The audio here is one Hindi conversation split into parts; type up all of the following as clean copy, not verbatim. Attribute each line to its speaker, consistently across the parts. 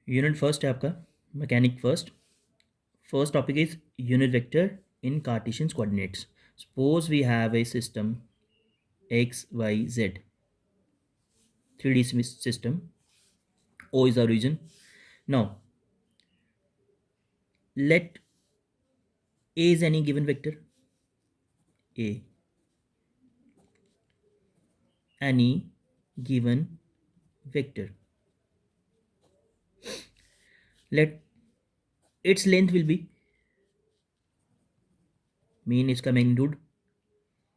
Speaker 1: यूनिट फर्स्ट है आपका mechanic first topic is unit vector in Cartesian coordinates. Suppose we have a system x y z 3D system. O is the origin. Now let a is any given vector, a any given vector. Let its length will be, mean इसका magnitude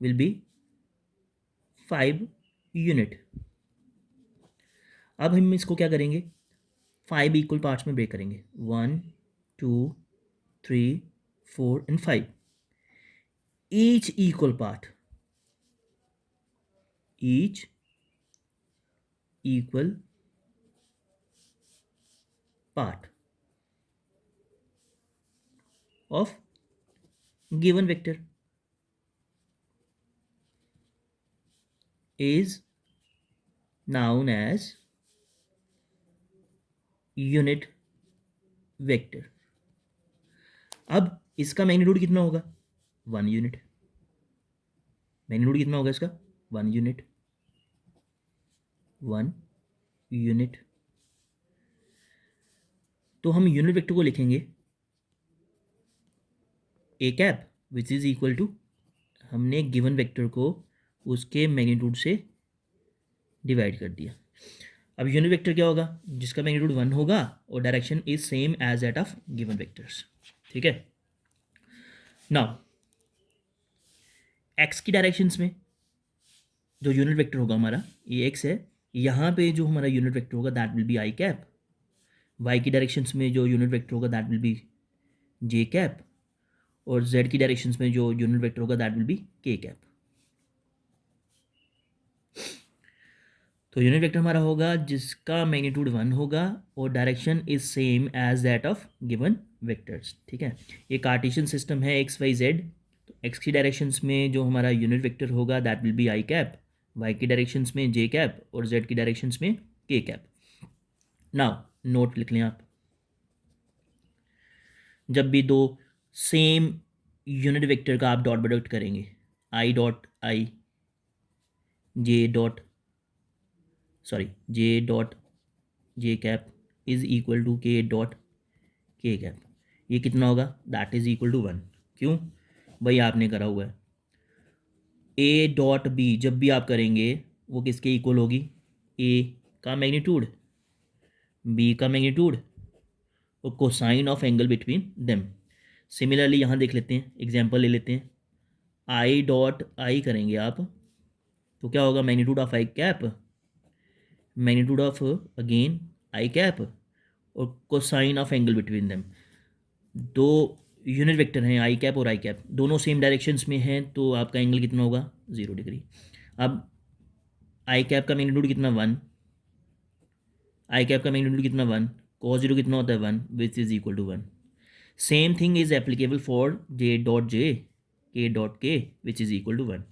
Speaker 1: will be 5 यूनिट. अब हम इसको क्या करेंगे, 5 इक्वल पार्ट्स में ब्रेक करेंगे. 1 2 3 4 and 5. Each equal part, each equal part of given vector is known as unit vector. अब इसका मैग्नीट्यूड कितना होगा, 1 यूनिट. मैग्नीट्यूड कितना होगा इसका, 1 यूनिट. 1 यूनिट. तो हम यूनिट वेक्टर को लिखेंगे A cap which is equal to, हमने गिवन वेक्टर को उसके मैग्नीट्यूड से डिवाइड कर दिया. अब यूनिट वेक्टर क्या होगा, जिसका मैग्नीट्यूड 1 होगा और direction is same as that of given vectors. ठीक है. नाउ एक्स की डायरेक्शंस में जो यूनिट वेक्टर होगा हमारा, ये एक्स है, यहाँ पे जो हमारा यूनिट वेक्टर होगा that will be I cap. Y की डायरेक्शंस में जो यूनिट वेक्टर होगा that will be J cap. और जेड की डायरेक्शंस में जो यूनिट वेक्टर होगा that will be K cap. तो यूनिट वेक्टर हमारा होगा जिसका मैग्नीट्यूड 1 होगा और direction is same as that of given vectors. ठीक है. ये कार्टेशियन सिस्टम है एक्स वाई जेड. तो एक्स की डायरेक्शंस में जो हमारा यूनिट वेक्टर होगा that will be I cap, Y की डायरेक्शंस में जे कैप और जेड की डायरेक्शंस में के कैप. नाउ नोट लिख लें आप, जब भी दो सेम यूनिट वेक्टर का आप डॉट प्रोडक्ट करेंगे, I dot I J dot J dot J cap is equal to K dot K cap, ये कितना होगा, दैट इज इक्वल टू 1. क्यों भाई, आपने करा हुआ है. ए डॉट बी जब भी आप करेंगे वो किसके इक्वल होगी, ए का मैग्नीट्यूड, बी का मैग्नीट्यूड और cosine of angle between them. Similarly यहाँ देख लेते हैं, एग्जाम्पल ले लेते हैं. आई डॉट आई करेंगे आप तो क्या होगा, magnitude of I cap, magnitude of again I cap और cosine of angle between them. दो यूनिट वेक्टर हैं आई कैप और आई कैप, दोनों सेम डायरेक्शंस में हैं तो आपका एंगल कितना होगा, 0 डिग्री. अब आई कैप का मैग्नीट्यूड कितना, 1. आई कैप का मैग्नीट्यूड कितना, 1. कॉस 0 कितना होता है, 1 which is equal to 1. Same thing is applicable for J dot J K dot K which is equal to 1.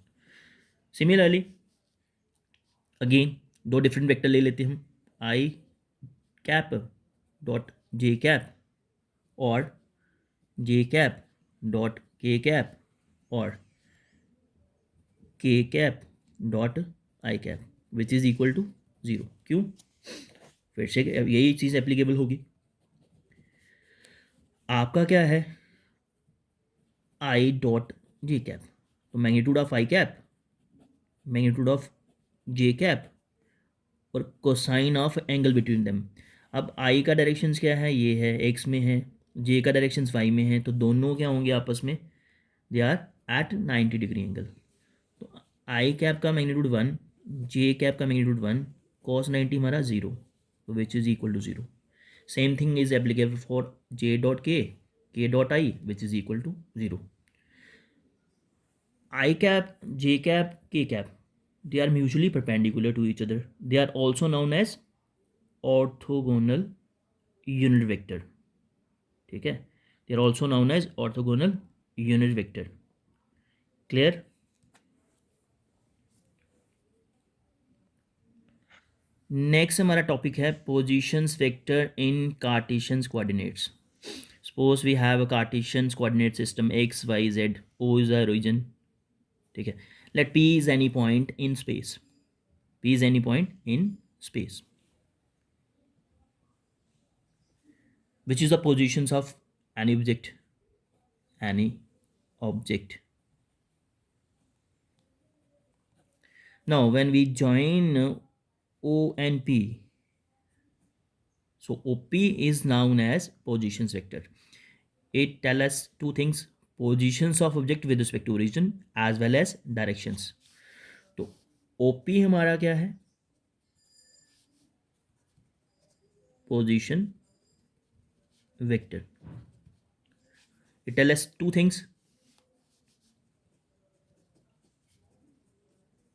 Speaker 1: Similarly again दो डिफरेंट वेक्टर ले लेते हैं हम, I cap dot J cap और J cap dot K cap और K cap dot I cap which is equal to 0. क्यों, फिर से यही चीज़ एप्लीकेबल होगी. आपका क्या है, आई डॉट जे कैप, तो magnitude of I cap, magnitude of J cap और cosine of angle between them. अब आई का डायरेक्शंस क्या है, ये है एक्स में है, जे का डायरेक्शंस वाई में है, तो दोनों क्या होंगे आपस में, they are at 90 degree angle. तो आई कैप का मैग्नीट्यूड 1, जे कैप का मैग्नीट्यूड 1, कॉस 90 हमारा 0, तो which is equal to 0. Same thing is applicable for J dot K dot I which is equal to 0. I cap, J cap, K cap, they are mutually perpendicular to each other. They are also known as orthogonal unit vector. ठीक है, they are also known as orthogonal unit vector. Clear? Next हमारा टॉपिक है positions vector in Cartesians coordinates. Suppose we have a Cartesians coordinate system X Y Z. O is a region. ठीक है. Let P is any point in space. P is any point in space which is the positions of any object. Any object. Now when we join O and P, so OP is known as positions vector. It tells us two things: positions of object with respect to origin as well as directions. तो OP हमारा क्या है? Position vector. It tells us two things: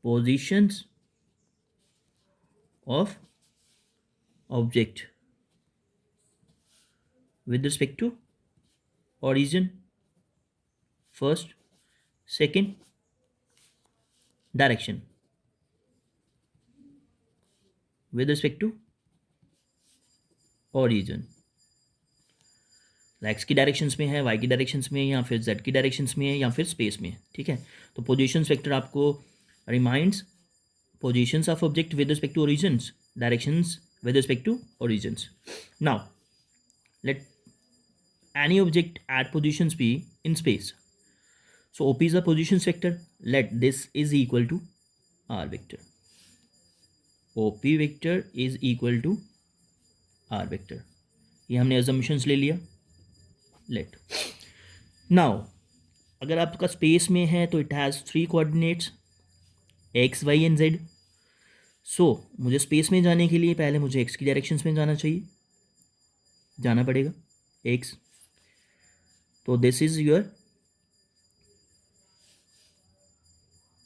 Speaker 1: positions of object with respect to origin first, second direction with respect to origin. X की डायरेक्शंस में है, वाई की डायरेक्शंस में, या फिर जेड की डायरेक्शंस में है, या फिर स्पेस में. ठीक है. तो पोजीशंस वेक्टर आपको reminds positions of object with respect to origins, directions with respect to origins. Now let any object at positions P in space. So OP is a positions vector. Let this is equal to R vector. OP vector is equal to R vector. ये हमने assumptions ले लिया. Let now अगर आपका स्पेस में है तो it has 3 coordinates X Y and Z. So मुझे स्पेस में जाने के लिए पहले मुझे एक्स की डायरेक्शंस में जाना पड़ेगा एक्स. तो this is your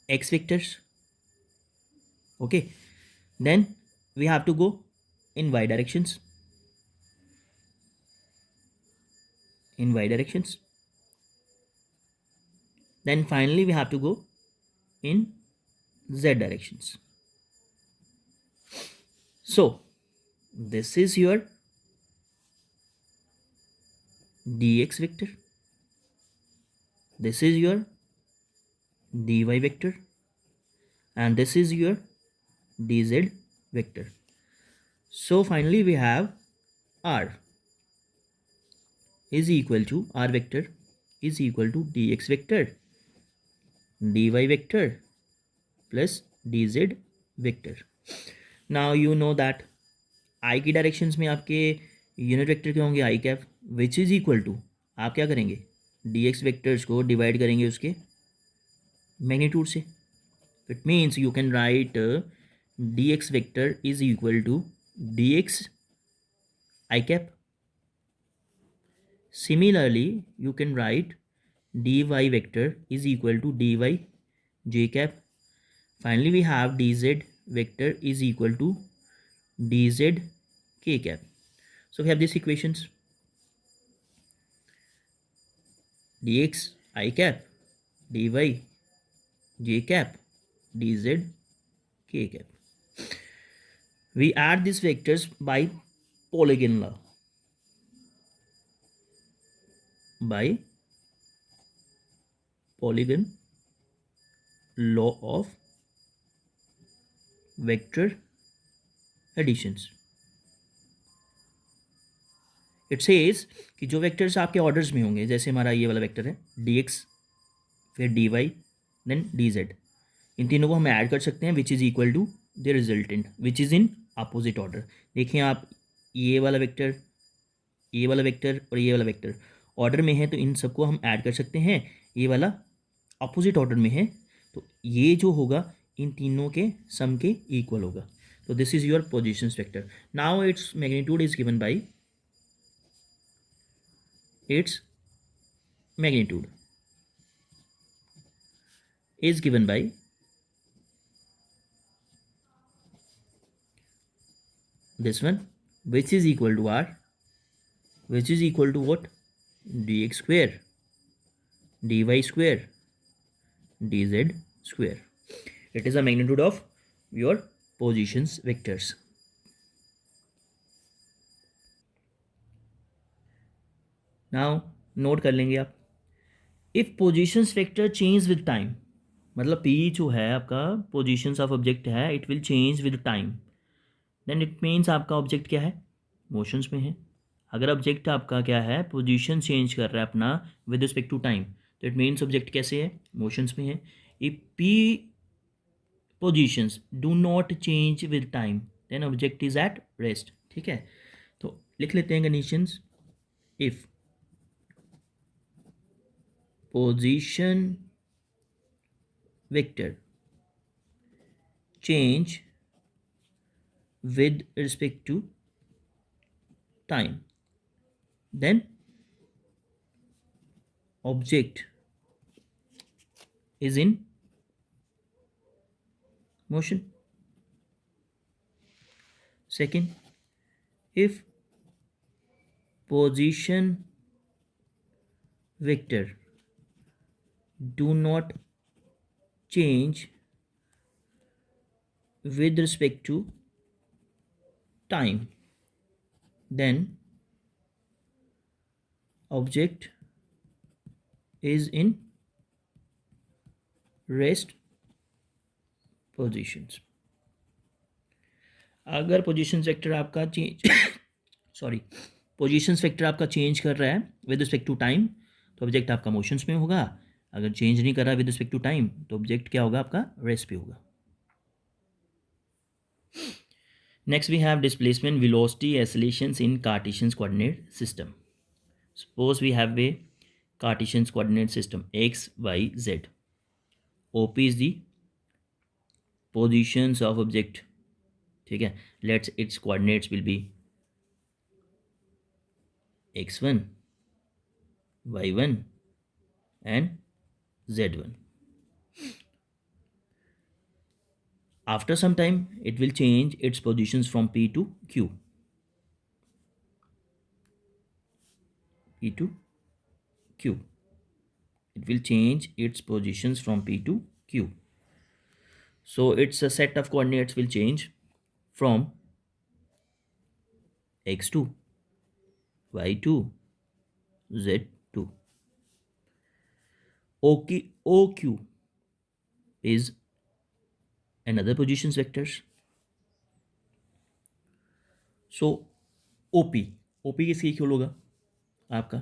Speaker 1: X vectors. Okay. Then we have to go in Y directions. Then finally we have to go in z directions. So this is your dx vector, this is your dy vector, and this is your dz vector. So finally we have r is equal to r vector is equal to dx vector dy vector plus dz vector. Now you know that I की डायरेक्शंस में आपके यूनिट वेक्टर क्या होंगे, I cap, which is equal to आप क्या करेंगे, डी एक्स वेक्टर्स को डिवाइड करेंगे उसके मैग्नीट्यूड से. It means you can write D X vector is equal to D X I cap. Similarly you can write dy vector is equal to dy j cap. Finally we have dz vector is equal to dz k cap. So we have these equations: dx I cap, dy j cap, dz k cap. We add these vectors by Polygon law. By Polygon law of vector additions. It says कि जो वेक्टर्स आपके ऑर्डर्स में होंगे, जैसे हमारा ये वाला वेक्टर है dx, फिर dy, देन dz, इन तीनों को हम ऐड कर सकते हैं which is equal to the resultant which is in opposite order. देखिए आप, ये वाला वेक्टर और ये वाला वेक्टर ऑर्डर में है तो इन सबको हम ऐड कर सकते हैं. ये वाला अपोजिट ऑर्डर में है तो ये जो होगा इन तीनों के सम के इक्वल होगा. तो this is your positions vector. Now its magnitude is given by its magnitude is given by this one, which is equal to r, which is equal to what, dx square dy square dz square. It is the magnitude of your positions vectors. Now note कर लेंगे आप, if positions vector change with time, मतलब पी जो है आपका पोजिशंस ऑफ ऑब्जेक्ट है, it will change with time, then it means आपका ऑब्जेक्ट क्या है, मोशंस में है। अगर ऑब्जेक्ट आपका क्या है, पोजीशन चेंज कर रहा है अपना विद रिस्पेक्ट टू टाइम, तो इट मीन्स ऑब्जेक्ट कैसे है, मोशंस में है। If P positions do not change with time then object is at rest. ठीक है, तो लिख लेते हैं conditions. If position vector change with respect to time, then object is in motion. Second, if position vector do not change with respect to time, then object is in rest positions. अगर पोजीशन वेक्टर आपका चेंज सॉरी पोजीशन वेक्टर आपका चेंज कर रहा है विद रिस्पेक्ट टू टाइम, तो ऑब्जेक्ट आपका मोशंस में होगा। अगर चेंज नहीं कर रहा विद रिस्पेक्ट टू टाइम, तो ऑब्जेक्ट क्या होगा, आपका रेस्ट पे होगा। Next, we have displacement velocity oscillations in Cartesian coordinate system. Suppose we have a Cartesian coordinate system x, y, z. OP is the positions of object. ठीक है, let's its coordinates will be x1, y1 and z1. After some time, it will change its positions from P to Q. P to Q. It will change its positions from P to Q. So its a set of coordinates will change from x2, y2, z2. OQ is another positions vectors. So OP किसके इक्वल होगा आपका,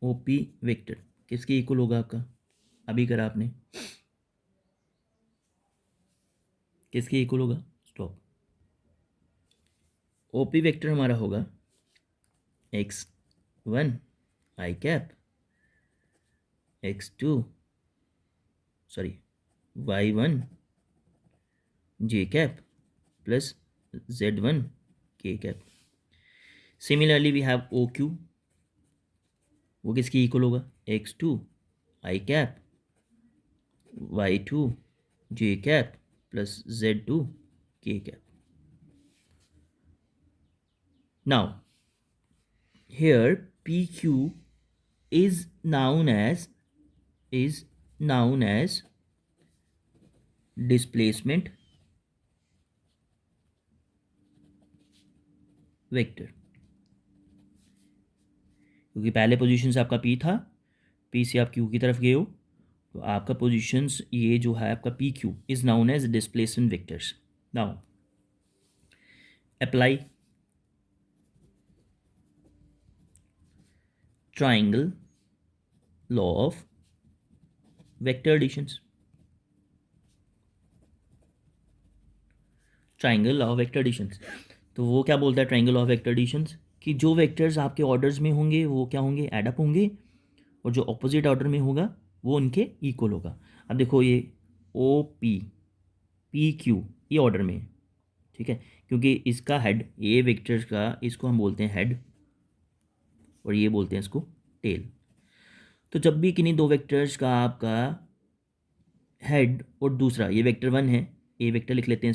Speaker 1: OP वेक्टर किसके इक्वल होगा आपका, अभी करा आपने, किसके इक्वल होगा, स्टॉप। OP वेक्टर हमारा होगा x1 i cap, x2 sorry y1 j cap plus z1 k cap. Similarly we have OQ, वो किसकी इक्वल होगा, x2 i cap, y2 j cap plus z2 k cap. Now here PQ is known as displacement vector, क्योंकि पहले पोजीशन से आपका P था, P से आप Q की तरफ गए हो, तो आपका पोजीशंस ये जो है आपका PQ is known as displacement vectors. Now apply triangle law of vector additions. Triangle law of vector additions, तो वो क्या बोलता है triangle law of vector additions, कि जो वेक्टर्स आपके ऑर्डर्स में होंगे वो क्या होंगे, एडअप होंगे, और जो ऑपोजिट ऑर्डर में होगा वो उनके इक्वल होगा। अब देखो ये OP PQ ये ऑर्डर में है, ठीक है, क्योंकि इसका हेड, ये वेक्टर्स का इसको हम बोलते हैं हेड और ये बोलते हैं इसको टेल। तो जब भी किन्हीं दो वेक्टर्स का आपका हेड और दूसरा ये वेक्टर 1 है, ए वेक्टर लिख लेते हैं,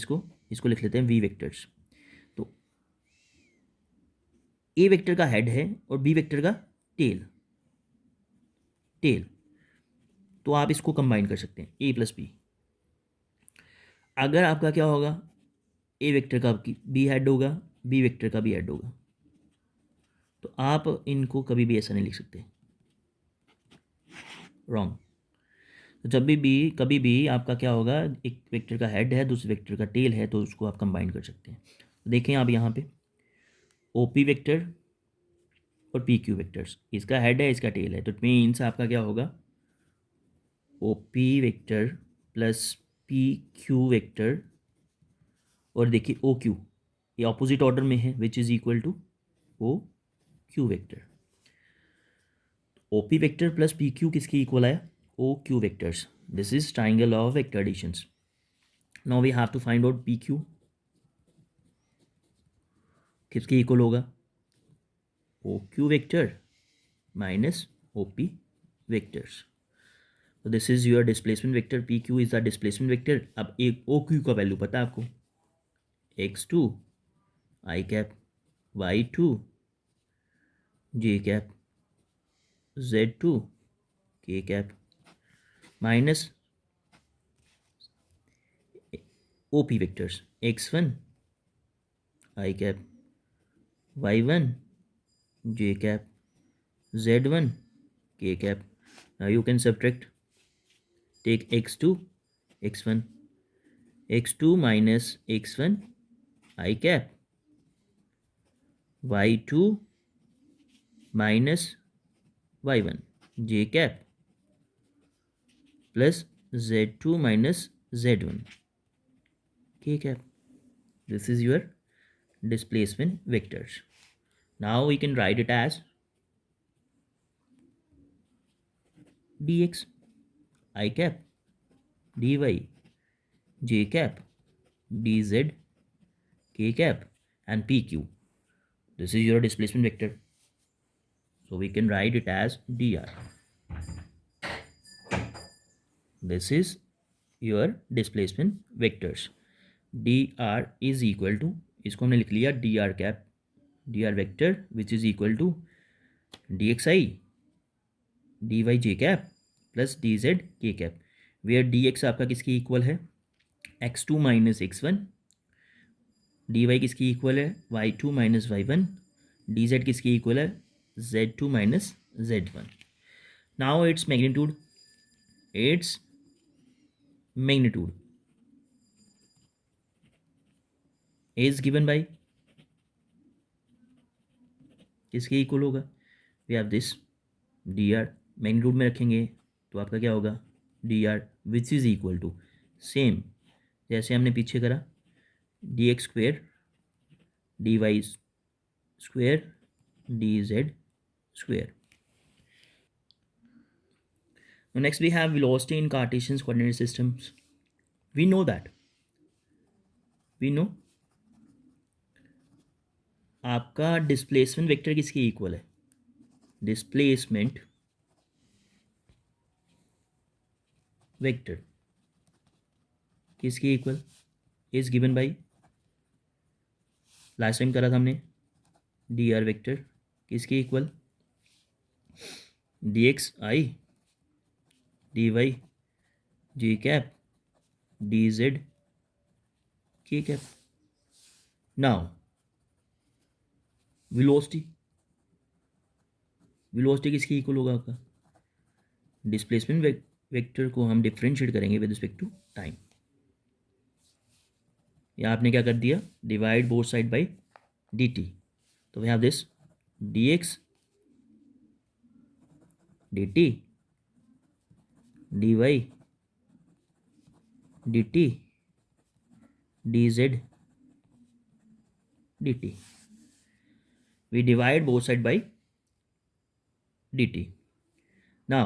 Speaker 1: इसको लिख लेते हैं V वेक्टर्स। तो ए वेक्टर का हेड है और बी वेक्टर का टेल, तो आप इसको कंबाइन कर सकते हैं A प्लस बी। अगर आपका क्या होगा, ए वेक्टर का बी हेड होगा, बी वेक्टर का भी हेड होगा, तो आप इनको कभी भी ऐसा नहीं लिख सकते, रॉन्ग। तो जब भी कभी भी आपका क्या होगा, एक वेक्टर का हेड है दूसरे वेक्टर का टेल है, तो उसको आप कंबाइन कर सकते हैं। देखें आप यहाँ पे ओ पी वेक्टर और पी क्यू वेक्टर्स, इसका हेड है इसका टेल है, तो इट मीन्स आपका क्या होगा, O P vector plus P Q vector, और देखिए ओ क्यू, ये ऑपोजिट ऑर्डर में है, which is equal to O Q vector. O P vector plus P Q किसके इक्वल आया, O Q vectors. This is triangle of vector additions. Now we have to find out P Q, किसके इक्वल होगा, O Q vector minus O P vectors. तो this is your displacement vector, P Q is the displacement vector. अब एक ओ क्यू का वैल्यू पता है आपको, X two I cap, Y two J cap, Z two K cap, minus O P vectors, X one I cap, Y one J cap, Z one K cap. Now you can subtract. Take x2, x1, x2 minus x1 I cap, y2 minus y1 j cap plus z2 minus z1 k cap. This is your displacement vectors. Now we can write it as dx I cap, dy j cap, dz k cap, and pq. This is your displacement vector. So we can write it as dr. This is your displacement vectors. dr is equal to, इसको हमने लिख लिया dr cap, dr vector which is equal to dxi dy j cap plus dz k cap, where dx आपका किसकी इक्वल है, x2 माइनस x1, dy किसकी इक्वल है, y2 माइनस y1, dz किसकी इक्वल है, z2 minus z1. Now its magnitude is given by, किसके इक्वल होगा, we have this D R, magnitude में रखेंगे तो आपका क्या होगा, D R which is equal to, same जैसे हमने पीछे करा, D X square D Y square D Z square. Next we have velocity in Cartesian coordinate systems. We know that, we know आपका डिस्प्लेसमेंट वेक्टर किसके इक्वल है, डिस्प्लेसमेंट वेक्टर किसके equal is given by, last time करा था हमने, डी आर वेक्टर किसके equal, D X I D Y J cap D Z K cap. Now velocity, velocity किसकी इक्वल होगा आपका, डिस्प्लेसमेंट वेक्टर को हम डिफरेंशिएट करेंगे विद रिस्पेक्ट टू टाइम. यहाँ आपने क्या कर दिया, divide both side by D T. तो we have this D X D T D Y D T D Z D T. We divide both side by dt. Now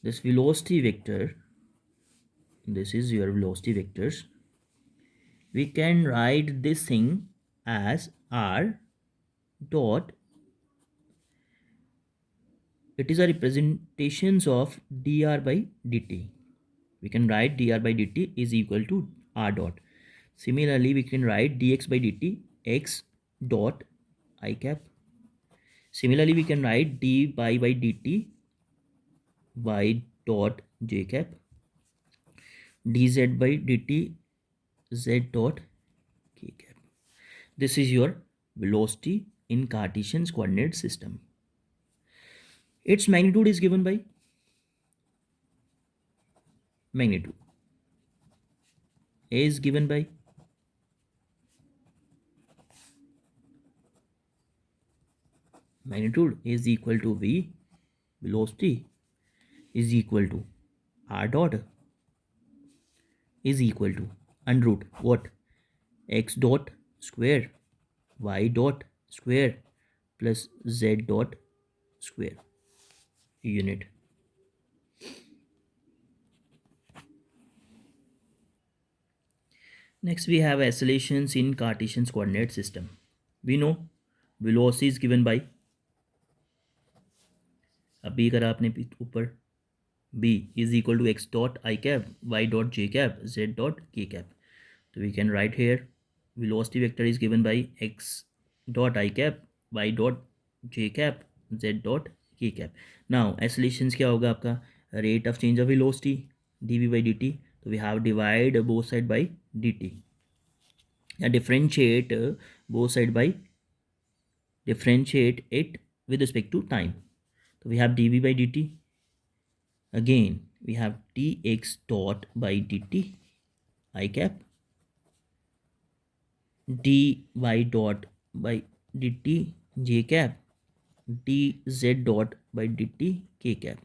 Speaker 1: this velocity vector, this is your velocity vectors, we can write this thing as r dot, it is a representations of dr by dt. We can write dr by dt is equal to r dot. Similarly we can write dx by dt x dot I cap. Similarly we can write dy by dt y dot j cap, dz by dt z dot k cap. This is your velocity in Cartesian coordinate system. Its magnitude is given by magnitude A is given by magnitude is equal to V, velocity is equal to r dot is equal to under root what, x dot square y dot square plus z dot square unit. Next we have oscillations in Cartesian coordinate system. We know velocity is given by, अभी करा आपने ऊपर, b is equal to x dot I cap y dot j cap z dot k cap. So we can write here velocity vector is given by x dot I cap y dot j cap z dot k cap. Now oscillations क्या होगा आपका, rate of change of velocity dv by dt. तो we have divide both side by dt या differentiate both side by differentiate it with respect to time. So we have dv by dt. Again we have dx dot by dt I cap dy dot by dt j cap dz dot by D T के कैप.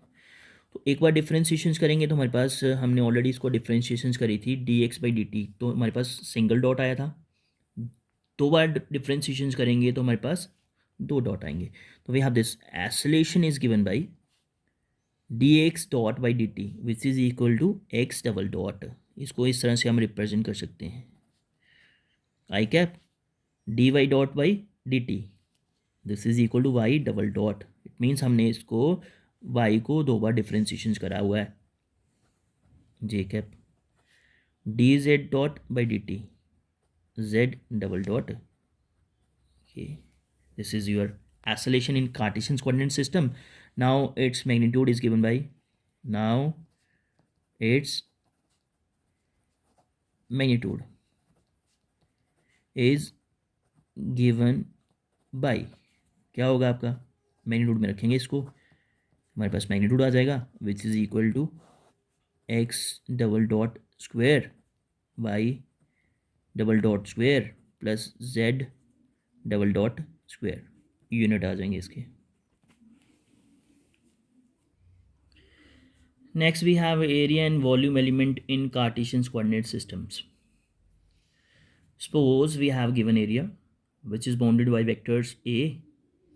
Speaker 1: तो एक बार डिफ्रेंशिएशन करेंगे तो हमारे पास, हमने ऑलरेडी इसको डिफ्रेंशिएशन करी थी D x by D T, तो हमारे पास सिंगल डॉट आया था. दो बार डिफ्रेंशिएशन करेंगे तो हमारे पास दो डॉट आएंगे. तो we have this acceleration is given by D X dot by D T which is equal to X double dot. इसको इस तरह से हम रिप्रेजेंट कर सकते हैं, I cap D Y dot by D T this is equal to Y double dot. It means हमने इसको वाई को दो बार डिफ्रेंशिएशन करा हुआ है. J cap D Z dot by D T Z double dot. This is your oscillation in Cartesian coordinate system. Now its magnitude is given by, now its magnitude is given by, क्या होगा आपका, मैग्नीट्यूड में रखेंगे इसको, हमारे पास मैग्नीट्यूड आ जाएगा which is equal to X double dot square Y double dot square plus Z double dot square. Unit आ जाएंगे इसके. Next we have area and volume element in Cartesian coordinate systems. Suppose we have given area which is bounded by vectors A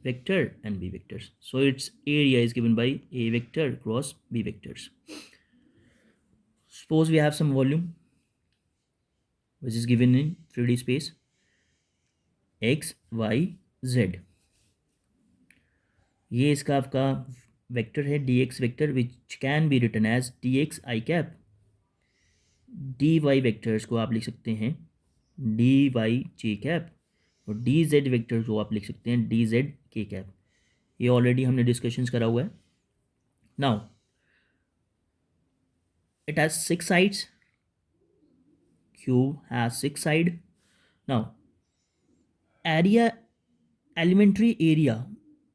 Speaker 1: vector and B vectors. So its area is given by A vector cross B vectors. Suppose we have some volume which is given in 3D space x y z. ये इसका आपका वेक्टर है dx vector which can be written as dx I cap. dy vectors को आप लिख सकते हैं डी वाई जे कैप और डी जेड वेक्टर को आप लिख सकते हैं डी जेड के कैप. ये ऑलरेडी हमने डिस्कशंस करा हुआ है. Now it has 6 sides, cube has 6 side. Now area, elementary area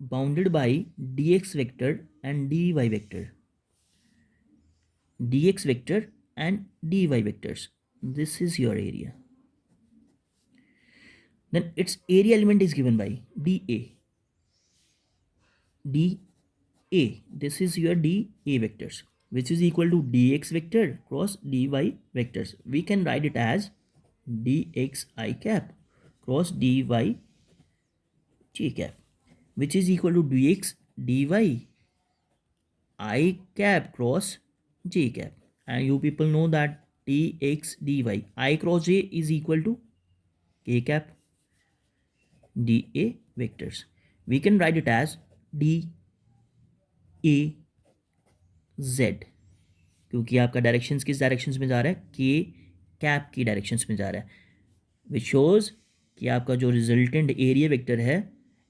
Speaker 1: bounded by D X vector and D Y vector, D X vector and D Y vectors. This is your area. Then its area element is given by dA. dA, this is your dA vectors which is equal to dx vector cross dy vectors. We can write it as dx I cap cross dy j cap which is equal to dx dy I cap cross j cap. And you people know that dx dy I cross j is equal to k cap dA vectors. We can write it as dA z क्योंकि आपका डायरेक्शंस किस डायरेक्शंस में जा रहा है, के कैप की डायरेक्शंस में जा रहा है, विच शोज कि आपका जो रिजल्टेंट एरिया वेक्टर है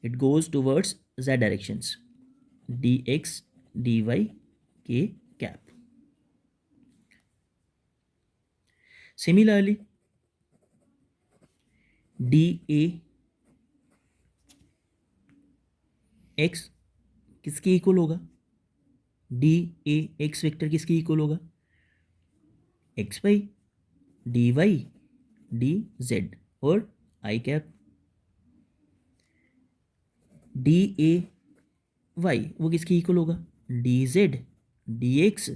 Speaker 1: it goes towards z directions dx dy K cap. Similarly dA X किसके इक्वल होगा, डी ए एक्स वेक्टर किसके इक्वल होगा, X Y D Y D Z, और I cap D A Y वो किसके इक्वल होगा, डी जेड डी एक्स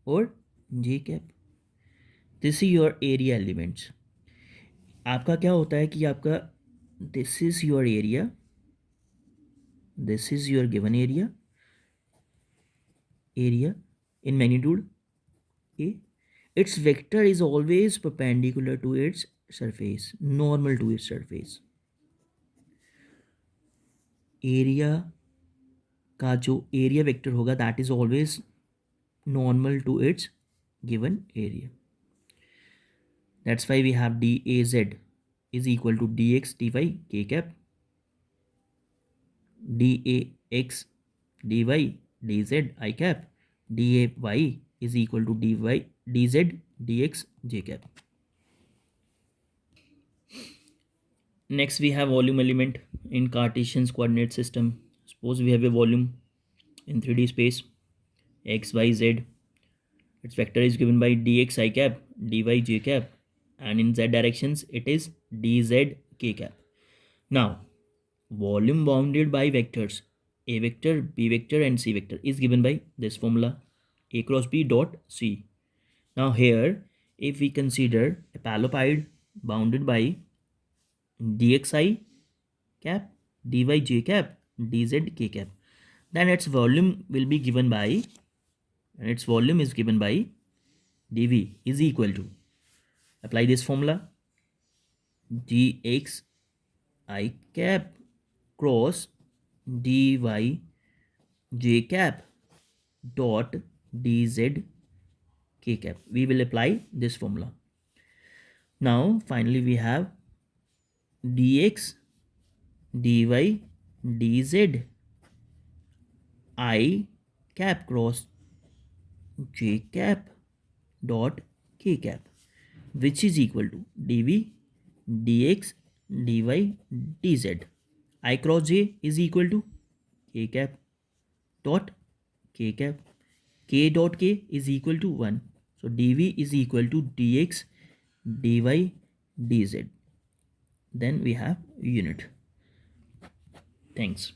Speaker 1: और J cap. This is your area elements. आपका क्या होता है कि आपका this is your area, this is your given area, area in magnitude A, its vector is always perpendicular to its surface, normal to its surface। Area का जो एरिया वेक्टर होगा that is always normal to its given area. That's why we have D A Z is equal to D X D Y K cap, D A X D Y D Z I cap, D A Y is equal to dy dz dx j cap। Next we have volume element in Cartesian coordinate system. Suppose we have a volume in 3D space x y z, its vector is given by dx I cap dy j cap, and in z directions it is dz k cap. Now volume bounded by vectors a vector b vector and c vector is given by this formula a cross b dot c. Now here if we consider a pallopide bounded by dxi cap dy j cap dz k cap, then its volume will be given by, and its volume is given by dv is equal to, apply this formula, dx I cap cross dy j cap dot dz k cap. We will apply this formula. Now finally we have dx dy dz I cap cross j cap dot k cap, which is equal to dv dx dy dz I cross j is equal to k cap dot k cap, k dot k is equal to 1, so dv is equal to dx dy dz, then we have unit. Thanks.